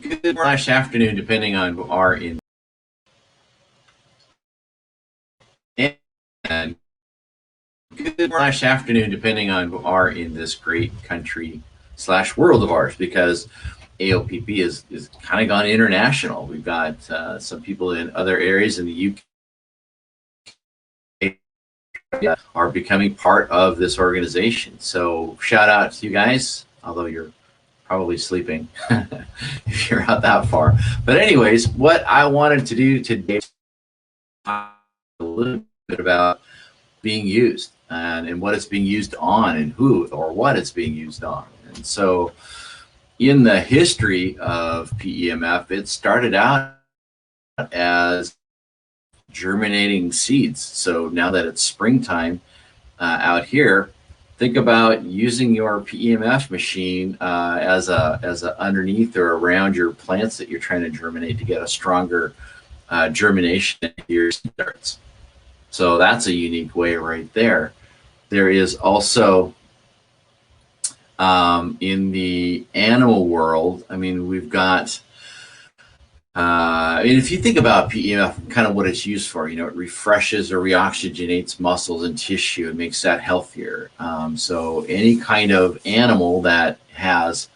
Good morning, afternoon, depending on who are in, and good morning, afternoon, depending on who are in this great country slash world of ours, because AOPP is kind of gone international. We've got some people in other areas in the UK are becoming part of this organization. So shout out to you guys, although you're probably sleeping if you're out that far. But anyways, what I wanted to do today is talk a little bit about being used and what it's being used on and who or what it's being used on. And so in the history of PEMF, it started out as germinating seeds. So now that it's springtime out here, think about using your PEMF machine as a underneath or around your plants that you're trying to germinate to get a stronger germination in your starts. So that's a unique way right there. There is also in the animal world, I mean, we've got, if you think about PEMF, kind of what it's used for, it refreshes or reoxygenates muscles and tissue and makes that healthier. So any kind of animal that has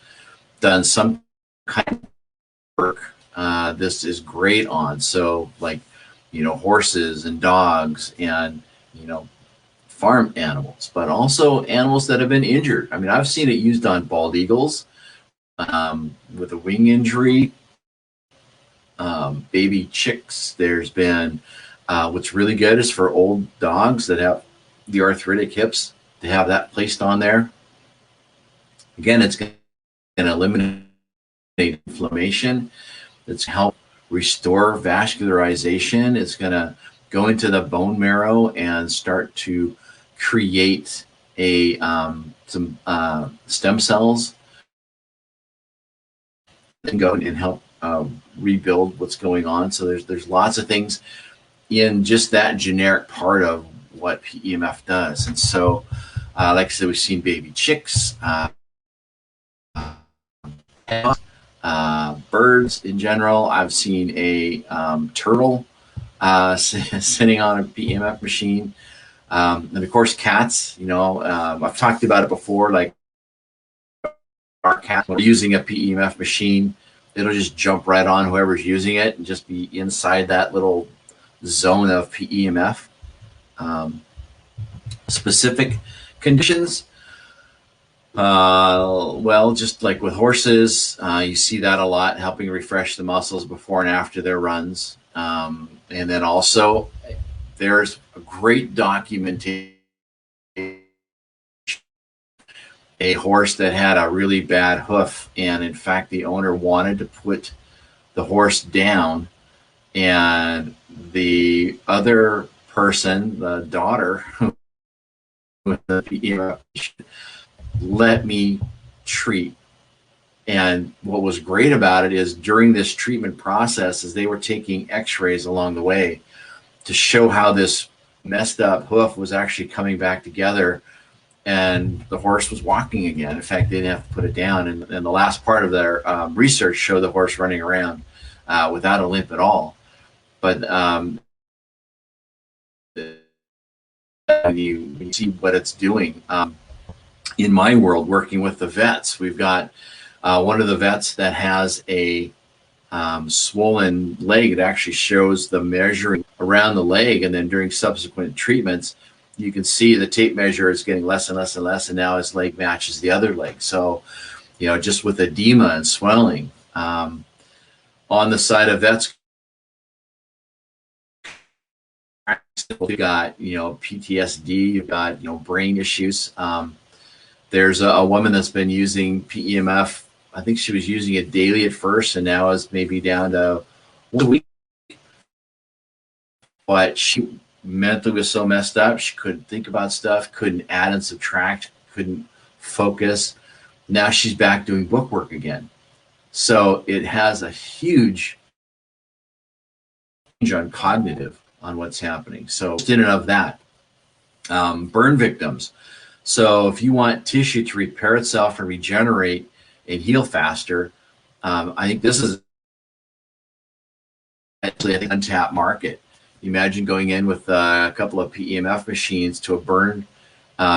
done some kind of work, this is great on. So like, horses and dogs and, farm animals, but also animals that have been injured. I mean, I've seen it used on bald eagles with a wing injury, baby chicks. There's been, what's really good is for old dogs that have the arthritic hips, to have that placed on there. Again, it's going to eliminate inflammation. It's help restore vascularization. It's going to go into the bone marrow and start to create some stem cells and go and help rebuild what's going on. So there's lots of things in just that generic part of what PEMF does. And so, like I said, we've seen baby chicks, birds in general. I've seen a turtle sitting on a PEMF machine. And of course, cats, I've talked about it before, like our cat, when we're using a PEMF machine, it'll just jump right on whoever's using it and just be inside that little zone of PEMF. Specific conditions, well, just like with horses, you see that a lot, helping refresh the muscles before and after their runs. And then also, there's a great documentation. A horse that had a really bad hoof, and in fact, the owner wanted to put the horse down, and the other person, the daughter, let me treat. And what was great about it is during this treatment process is they were taking x-rays along the way to show how this messed up hoof was actually coming back together, and the horse was walking again. In fact, they didn't have to put it down. And the last part of their research showed the horse running around without a limp at all. But when you see what it's doing, in my world, working with the vets, we've got one of the vets that has a swollen leg. It actually shows the measuring around the leg, and then during subsequent treatments, you can see the tape measure is getting less and less and less, and now his leg matches the other leg. So, just with edema and swelling. On the side of vets, you've got, PTSD, you've got, brain issues. There's a woman that's been using PEMF. I think she was using it daily at first, and now is maybe down to 1 week. But she mentally was so messed up, she couldn't think about stuff, couldn't add and subtract, couldn't focus. Now she's back doing bookwork again. So it has a huge change on cognitive on what's happening. So in and of that, burn victims. So if you want tissue to repair itself and regenerate and heal faster, I think this is actually, I think, untapped market. You imagine going in with a couple of PEMF machines to a burn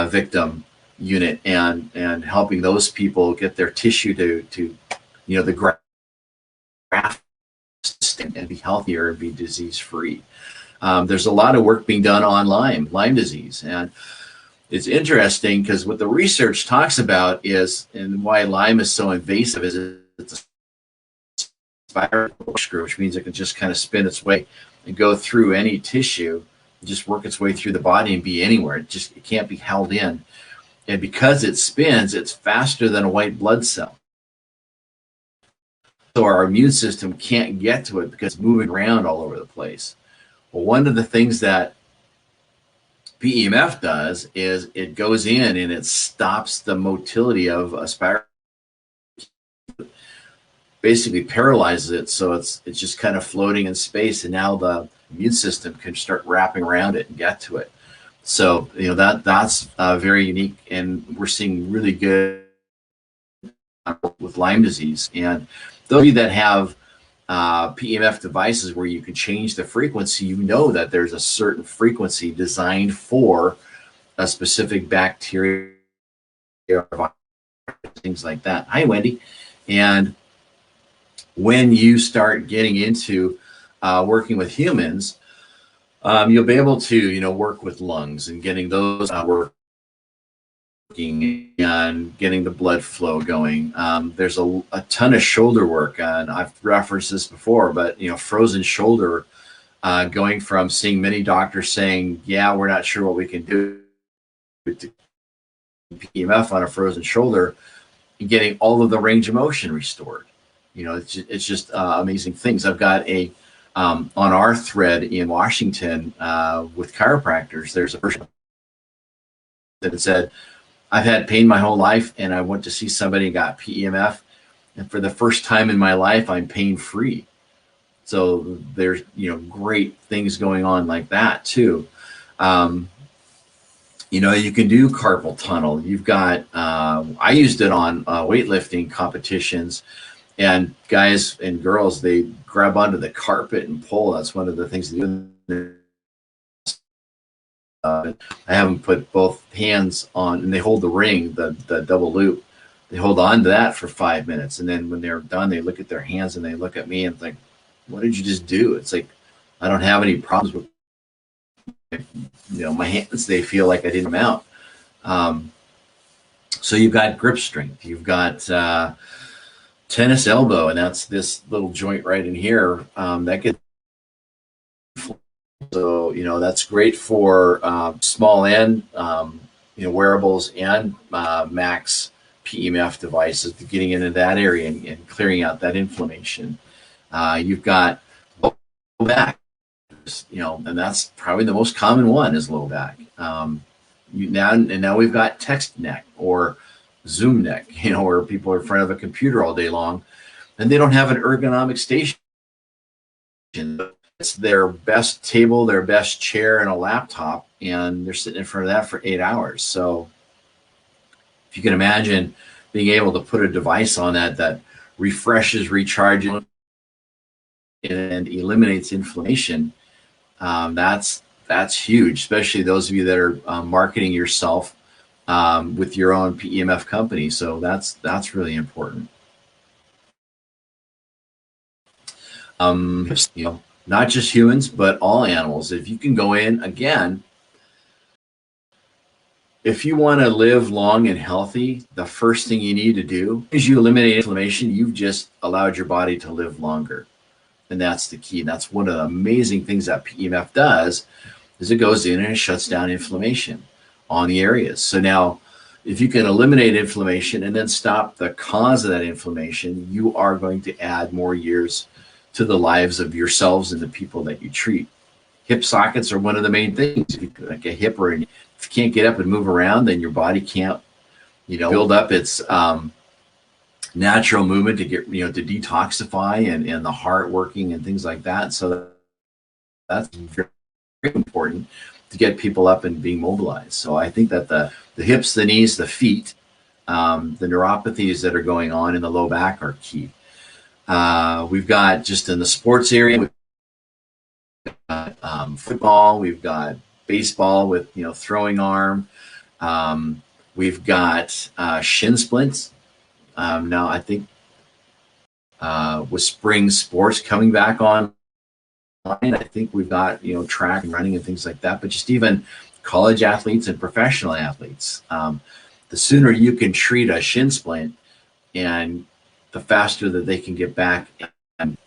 victim unit and helping those people get their tissue to the graft and be healthier and be disease free. There's a lot of work being done on Lyme disease, and it's interesting because what the research talks about is, and why Lyme is so invasive, is it's a spiral screw, which means it can just kind of spin its way and go through any tissue, just work its way through the body and be anywhere. It can't be held in. And because it spins, it's faster than a white blood cell. So our immune system can't get to it because it's moving around all over the place. Well, one of the things that PEMF does is it goes in and it stops the motility of a spiral, basically paralyzes it, so it's just kind of floating in space, and now the immune system can start wrapping around it and get to it. So that's very unique, and we're seeing really good with Lyme disease. And those of you that have PEMF devices where you can change the frequency, you know that there's a certain frequency designed for a specific bacteria or things like that. Hi, Wendy. And when you start getting into working with humans, you'll be able to, work with lungs and getting those working and getting the blood flow going. There's a ton of shoulder work, and I've referenced this before, but frozen shoulder, going from seeing many doctors saying, yeah, we're not sure what we can do to PEMF on a frozen shoulder, and getting all of the range of motion restored. It's just amazing things. I've got on our thread in Washington with chiropractors, there's a person that said, I've had pain my whole life, and I went to see somebody and got PEMF, and for the first time in my life, I'm pain-free. So there's, great things going on like that too. You can do carpal tunnel. You've got, I used it on weightlifting competitions, and guys and girls, they grab onto the carpet and pull. That's one of the things they do. I have them put both hands on, and they hold the ring, the double loop. They hold on to that for 5 minutes, and then when they're done, they look at their hands and they look at me and think, "What did you just do?" It's like, I don't have any problems with my hands. They feel like I didn't them out. So you've got grip strength. You've got tennis elbow, and that's this little joint right in here that gets. So that's great for small end wearables and max PEMF devices, getting into that area and clearing out that inflammation. You've got low back, and that's probably the most common one is low back. Now we've got text neck or Zoom neck, where people are in front of a computer all day long, and they don't have an ergonomic station. It's their best table, their best chair, and a laptop, and they're sitting in front of that for 8 hours. So if you can imagine being able to put a device on that refreshes, recharges, and eliminates inflammation, that's huge, especially those of you that are marketing yourself with your own PEMF company. So that's really important. Not just humans, but all animals. If you can go in, again, if you want to live long and healthy, the first thing you need to do is you eliminate inflammation. You've just allowed your body to live longer. And that's the key. That's one of the amazing things that PEMF does, is it goes in and it shuts down inflammation on the areas. So now, if you can eliminate inflammation and then stop the cause of that inflammation, you are going to add more years to the lives of yourselves and the people that you treat. Hip sockets are one of the main things. If you like a hip, or if you can't get up and move around, then your body can't, build up its natural movement to get, to detoxify and the heart working and things like that. So that's very important to get people up and being mobilized. So I think that the hips, the knees, the feet, the neuropathies that are going on in the low back are key. We've got just in the sports area, we've got football, we've got baseball with throwing arm. We've got shin splints. Now I think with spring sports coming back on, I think we've got track and running and things like that. But just even college athletes and professional athletes, the sooner you can treat a shin splint, and the faster that they can get back. And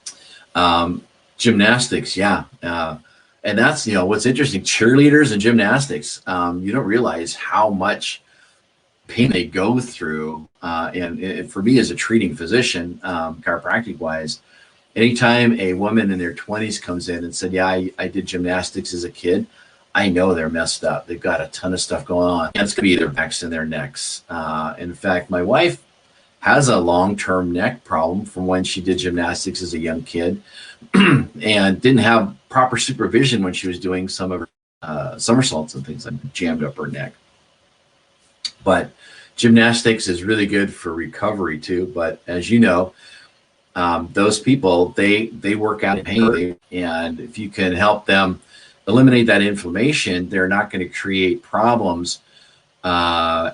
gymnastics, yeah. And that's what's interesting. Cheerleaders and gymnastics, you don't realize how much pain they go through. And for me as a treating physician, chiropractic wise, anytime a woman in their 20s comes in and said, yeah, I did gymnastics as a kid, I know they're messed up. They've got a ton of stuff going on. And it's going to be their backs and their necks. In fact, my wife has a long-term neck problem from when she did gymnastics as a young kid and didn't have proper supervision when she was doing some of her somersaults and things, like jammed up her neck. But gymnastics is really good for recovery too. But as you know, those people, they work out in pain, and if you can help them eliminate that inflammation, they're not going to create problems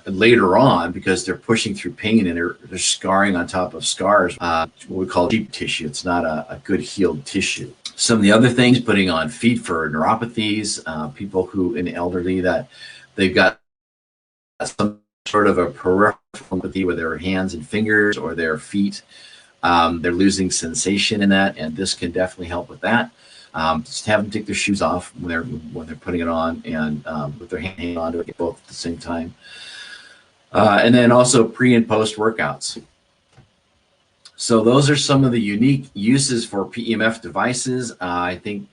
later on, because they're pushing through pain and they're scarring on top of scars, what we call cheap tissue. It's not a good healed tissue. Some of the other things, putting on feet for neuropathies, people who in elderly that they've got some sort of a peripheral neuropathy with their hands and fingers or their feet. They're losing sensation in that, and this can definitely help with that. Just have them take their shoes off when they're putting it on, and with their hand onto it both at the same time. And then also pre and post workouts. So those are some of the unique uses for PEMF devices. I think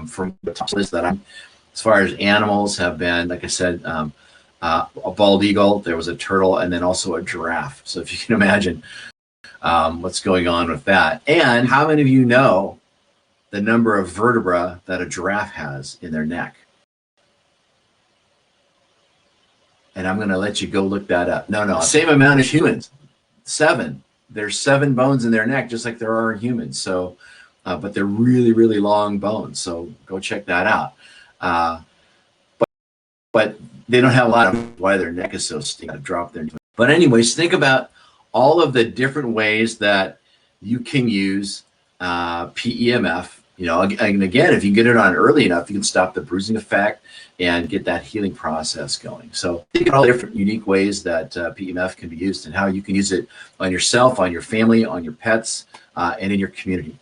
from the top list that as far as animals have been, like I said, a bald eagle, there was a turtle, and then also a giraffe. So if you can imagine what's going on with that. And how many of you know the number of vertebrae that a giraffe has in their neck? And I'm going to let you go look that up. No, same amount as humans, 7. There's 7 bones in their neck, just like there are in humans. So, but they're really, really long bones. So go check that out. But they don't have a lot of why their neck is so stiff to drop their. But anyways, think about all of the different ways that you can use PEMF. And again, if you get it on early enough, you can stop the bruising effect and get that healing process going. So think of all the different unique ways that PEMF can be used, and how you can use it on yourself, on your family, on your pets, and in your community.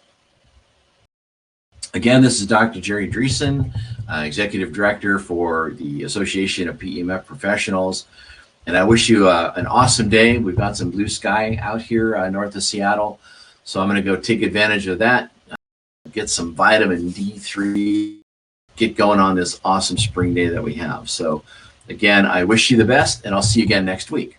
Again, this is Dr. Jerry Dreesen, Executive Director for the Association of PEMF Professionals. And I wish you an awesome day. We've got some blue sky out here north of Seattle. So I'm going to go take advantage of that, get some vitamin D3, get going on this awesome spring day that we have. So again, I wish you the best, and I'll see you again next week.